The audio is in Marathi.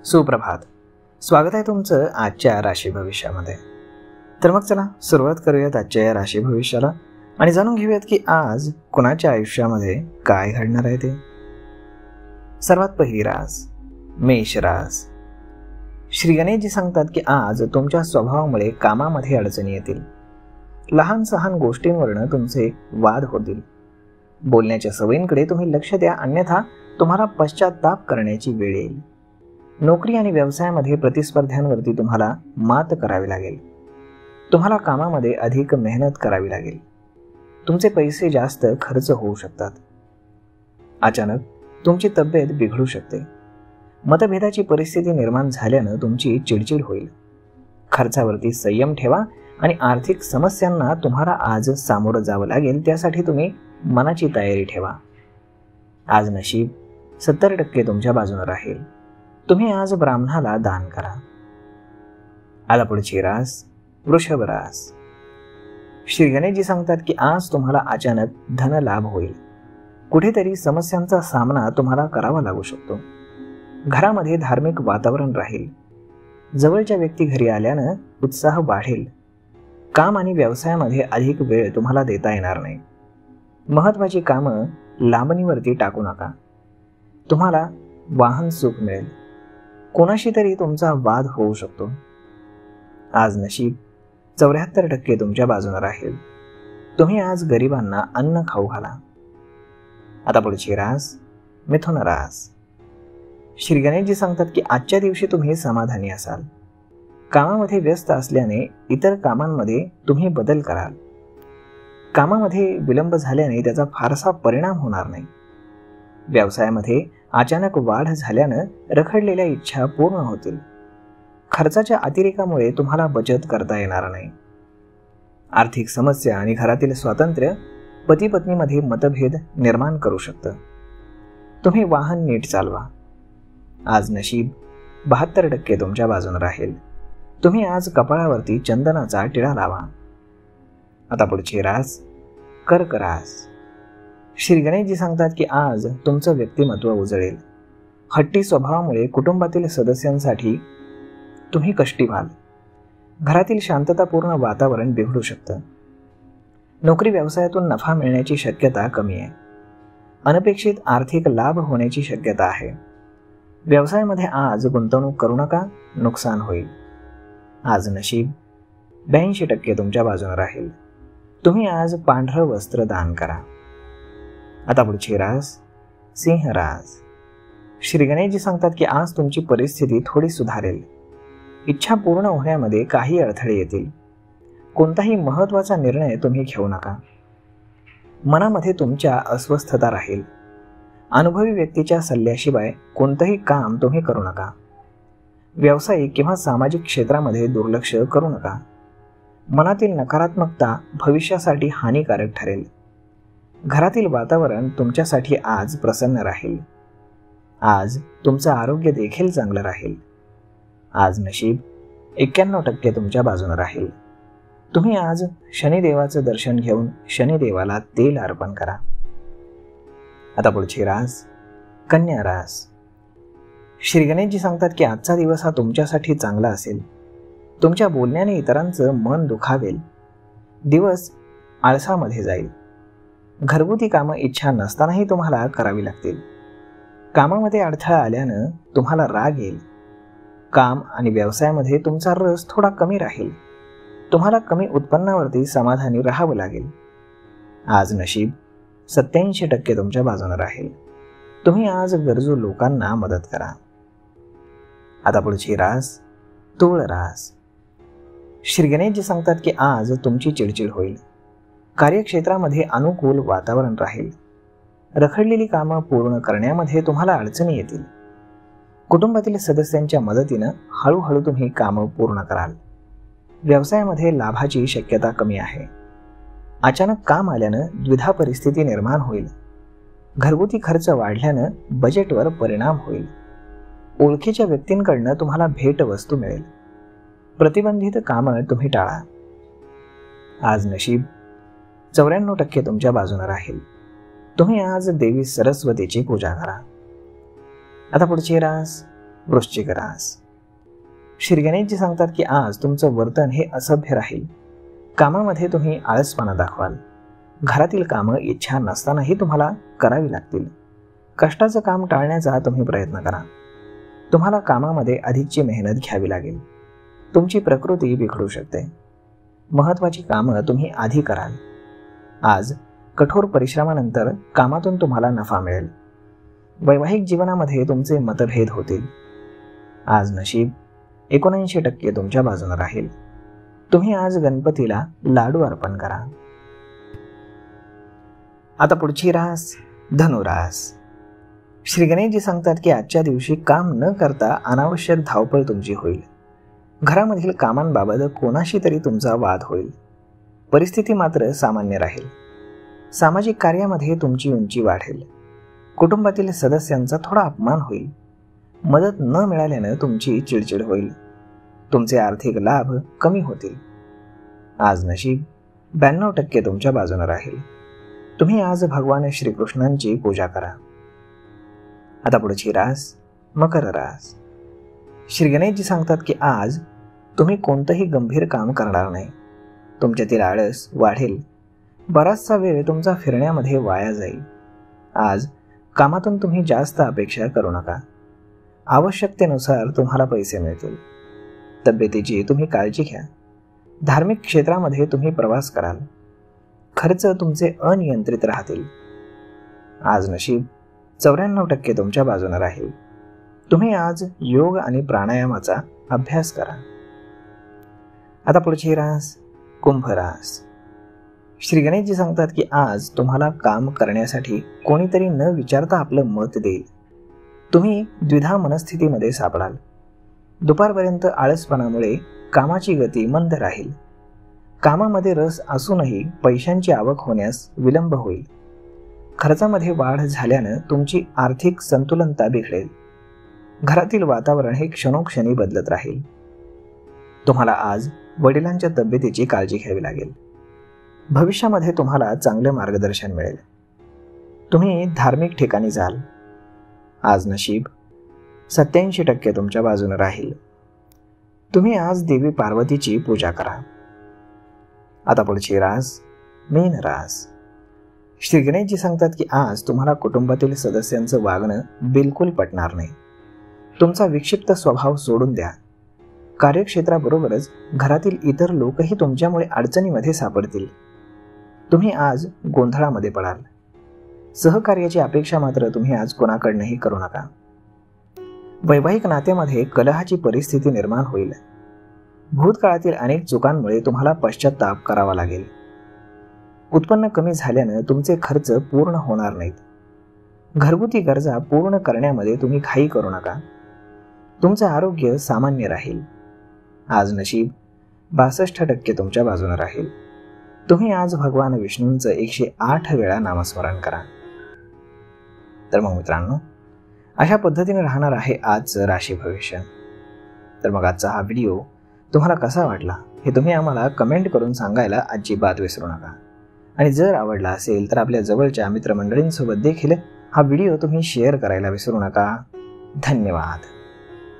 सुप्रभात. स्वागत आहे तुमचं आजच्या राशी भविष्यामध्ये. तर मग चला सुरुवात करूयात आजच्या या राशी भविष्याला आणि जाणून घेऊयात की आज कुणाच्या आयुष्यामध्ये काय घडणार आहे ते. सर्वात पहिली रास मेष रास. श्री गणेशजी सांगतात की आज तुमच्या स्वभावामुळे कामामध्ये अडचणी येतील. लहान सहान गोष्टींवरनं तुमचे वाद होतील. बोलण्याच्या सवयींकडे तुम्ही लक्ष द्या, अन्यथा तुम्हाला पश्चाताप करण्याची वेळ येईल. नोकरी आणि व्यवसायामध्ये प्रतिस्पर्ध्यांवरती तुम्हाला मात करावी लागेल. तुम्हाला कामामध्ये अधिक मेहनत करावी लागेल. तुमचे पैसे जास्त खर्च होऊ शकतात. अचानक तुमची तब्येत बिघडू शकते. मतभेदाची परिस्थिती निर्माण झाल्यानं तुमची चिडचिड होईल. खर्चावरती संयम ठेवा आणि आर्थिक समस्यांना तुम्हाला आज सामोरं जावं लागेल, त्यासाठी तुम्ही मनाची तयारी ठेवा. आज नशीब 70% तुमच्या बाजूने राहील. तुम्ही आज ब्राह्मणाला दान करा. आता पुढची रास वृषभ रास. श्री गणेशजी सांगतात की आज तुम्हाला अचानक धन लाभ होईल. कुठेतरी समस्यांचा सामना तुम्हाला करावा लागू शकतो. घरामध्ये धार्मिक वातावरण राहील. जवळच्या व्यक्ती घरी आल्यानं उत्साह वाढेल. काम आणि व्यवसायामध्ये अधिक वेळ तुम्हाला देता येणार नाही. महत्त्वाची कामं लांबणीवरती टाकू नका. तुम्हाला वाहन सुख मिळेल. कोणाशी तरी तुमचा वाद होऊ शकतो. आज नशीब 74% तुमच्या बाजूने राहील. तुम्ही आज गरिबांना अन्न खाऊ घाला. आता पुढची रास मिथुन रास. श्री गणेशजी सांगतात की आजच्या दिवशी तुम्ही समाधानी असाल. कामामध्ये व्यस्त असल्याने इतर कामांमध्ये तुम्ही बदल कराल. कामामध्ये विलंब झाल्याने त्याचा फारसा परिणाम होणार नाही. व्यवसायामध्ये अचानक वाढ झाल्यानं रखडलेल्या इच्छा पूर्ण होतील. खर्चाच्या अतिरेकामुळे तुम्हाला बचत करता येणार नाही. आर्थिक समस्या आणि घरातील स्वातंत्र्य पती पत्नीमध्ये मतभेद निर्माण करू शकतं. तुम्ही वाहन नीट चालवा. आज नशीब 72% तुमच्या बाजूने राहील. तुम्ही आज कपाळावरती चंदनाचा टिळा लावा. आता पुढची रास कर्क रास. श्री गणेशजी सांगतात की आज तुमचं व्यक्तिमत्व उजळेल. हट्टी स्वभावामुळे कुटुंबातील सदस्यांसाठी तुम्ही कष्टी व्हाल. घरातील शांततापूर्ण वातावरण बिघडू शकतं. नोकरी व्यवसायातून नफा मिळण्याची शक्यता कमी आहे. अनपेक्षित आर्थिक लाभ होण्याची शक्यता आहे. व्यवसायामध्ये आज गुंतवणूक करू नका, नुकसान होईल. आज नशीब 82% तुमच्या बाजूने राहील. तुम्ही आज पांढरं वस्त्र दान करा. आता पुढची रास सिंह रास. श्री गणेशजी सांगतात की आज तुमची परिस्थिती थोडी सुधारेल. इच्छा पूर्ण होण्यामध्ये काही अडथळे येतील. कोणताही महत्त्वाचा निर्णय तुम्ही घेऊ नका. मनामध्ये तुमच्या अस्वस्थता राहील. अनुभवी व्यक्तीच्या सल्ल्याशिवाय कोणतंही काम तुम्ही करू नका. व्यावसायिक किंवा सामाजिक क्षेत्रामध्ये दुर्लक्ष करू नका. मनातील नकारात्मकता भविष्यासाठी हानिकारक ठरेल. घरातील वातावरण तुमच्यासाठी आज प्रसन्न राहील. आज तुमचं आरोग्य देखील चांगलं राहील. आज नशीब 91% तुमच्या बाजूने राहील. तुम्ही आज शनिदेवाचं दर्शन घेऊन शनिदेवाला तेल अर्पण करा. आता पुढची रास कन्या रास. श्री गणेशजी सांगतात की आजचा दिवस हा तुमच्यासाठी चांगला असेल. तुमच्या बोलण्याने इतरांचं मन दुखावेल. दिवस आळसामध्ये जाईल. घरगुती कामं इच्छा नसतानाही तुम्हाला करावी लागतील. कामामध्ये अडथळा आल्यानं तुम्हाला राग येईल. काम आणि व्यवसायामध्ये तुमचा रस थोडा कमी राहील. तुम्हाला कमी उत्पन्नावरती समाधानी राहावं लागेल. आज नशीब 87% तुमच्या बाजूने राहील. तुम्ही आज गरजू लोकांना मदत करा. आता पुढची रास तुळ रास. श्री गणेशजी सांगतात की आज तुमची चिडचिड होईल. कार्यक्षेत्रामध्ये अनुकूल वातावरण राहील. रखडलेली कामं पूर्ण करण्यामध्ये तुम्हाला अडचणी येतील. कुटुंबातील सदस्यांच्या मदतीनं हळूहळू तुम्ही कामं पूर्ण कराल. व्यवसायामध्ये लाभाची शक्यता कमी आहे. अचानक काम आल्यानं द्विधा परिस्थिती निर्माण होईल. घरगुती खर्च वाढल्यानं बजेटवर परिणाम होईल. ओळखीच्या व्यक्तींकडनं तुम्हाला भेटवस्तू मिळेल. प्रतिबंधित कामं तुम्ही टाळा. आज नशीब 94% तुमच्या बाजूने राहील. तुम्ही आज देवी सरस्वतीची पूजा करा. आता पुढची रास वृश्चिक रास. श्री गणेशजी सांगतात की आज तुमचं वर्तन हे असभ्य राहील. कामामध्ये तुम्ही आळसपणा दाखवाल. घरातील कामं इच्छा नसतानाही तुम्हाला करावी लागतील. कष्टाचं काम टाळण्याचा तुम्ही प्रयत्न करा. तुम्हाला कामामध्ये अधिकची मेहनत घ्यावी लागेल. तुमची प्रकृती बिघडू शकते. महत्त्वाची कामं तुम्ही आधी कराल. आज कठोर परिश्रमानंतर कामातून तुम्हाला नफा मिळेल. वैवाहिक जीवनामध्ये तुमचे मतभेद होतील. आज नशीब 79% तुमच्या बाजूने राहील. तुम्ही आज गणपतीला लाडू अर्पण करा. आता पुढची रास धनुरास. श्री गणेशजी सांगतात की आजच्या दिवशी काम न करता अनावश्यक धावपळ तुमची होईल. घरामधील कामांबाबत कोणाशी तरी तुमचा वाद होईल. परिस्थिती मात्र सामान्य राहील. सामाजिक कार्यामध्ये तुमची उंची वाढेल. कुटुंबातील सदस्यांचा थोडा अपमान होईल. मदत न मिळाल्यानं तुमची चिडचिड होईल. तुमचे आर्थिक लाभ कमी होतील. आज नशीब 92% तुमच्या बाजूने राहील. तुम्ही आज भगवान श्रीकृष्णांची पूजा करा. आता पुढची रास मकर रास. श्री गणेशजी सांगतात की आज तुम्ही कोणतंही गंभीर काम करणार नाही. तुमच्यातील आळस वाढेल. बराचसा वेळ तुमचा फिरण्यामध्ये वाया जाईल. आज कामातून तुम्ही जास्त अपेक्षा करू नका. आवश्यकतेनुसार तुम्हाला पैसे मिळतील. तब्येतीची तुम्ही काळजी घ्या. धार्मिक क्षेत्रामध्ये तुम्ही प्रवास कराल. खर्च तुमचे अनियंत्रित राहतील. आज नशीब 94% तुमच्या बाजूने राहील. तुम्ही आज योग आणि प्राणायामाचा अभ्यास करा. आता पुढची रास कुंभ रास. श्री गणेशजी सांगतात की आज तुम्हाला काम करण्यासाठी कोणीतरी न विचारता आपलं मत देईल. तुम्ही द्विधा मनस्थितीमध्ये सापडाल. दुपारपर्यंत आळसपणामुळे कामाची गती मंद राहील. कामामध्ये रस असूनही पैशांची आवक होण्यास विलंब होईल. खर्चामध्ये वाढ झाल्यानं तुमची आर्थिक संतुलनता बिघडेल. घरातील वातावरण हे क्षणोक्षणी बदलत राहील. तुम्हाला आज वडिलांच्या तब्येतीची काळजी घ्यावी लागेल. भविष्यामध्ये तुम्हाला चांगले मार्गदर्शन मिळेल. तुम्ही धार्मिक ठिकाणी जाल. आज नशीब 87% तुमच्या बाजूने राहील. तुम्ही आज देवी पार्वतीची पूजा करा. आता पुढची रास मीन रास. श्री गणेशजी सांगतात की आज तुम्हाला कुटुंबातील सदस्यांचं वागणं बिलकुल पटणार नाही. तुमचा विक्षिप्त स्वभाव सोडून द्या. कार्यक्षेत्राबरोबरच घरातील इतर लोकही तुमच्यामुळे अडचणीमध्ये सापडतील. तुम्ही आज गोंधळामध्ये पडाल. सहकार्याची अपेक्षा मात्र तुम्ही आज कोणाकडनंही करू नका. वैवाहिक नात्यामध्ये कलहाची परिस्थिती निर्माण होईल. भूतकाळातील अनेक चुकांमुळे तुम्हाला पश्चाताप करावा लागेल. उत्पन्न कमी झाल्यानं तुमचे खर्च पूर्ण होणार नाहीत. घरगुती गरजा पूर्ण करण्यामध्ये तुम्ही घाई करू नका. तुमचं आरोग्य सामान्य राहील. आज नशीब 62% तुमच्या बाजूने राहील. तुम्ही आज भगवान विष्णूंचं 108 वेळा नामस्मरण करा. तर मग मित्रांनो, अशा पद्धतीने राहणार आहे आजचं राशी भविष्य. तर मग आजचा हा व्हिडिओ तुम्हाला कसा वाटला हे तुम्ही आम्हाला कमेंट करून सांगायला अजिबात विसरू नका. आणि जर आवडला असेल तर आपल्या जवळच्या मित्रमंडळींसोबत देखील हा व्हिडिओ तुम्ही शेअर करायला विसरू नका. धन्यवाद.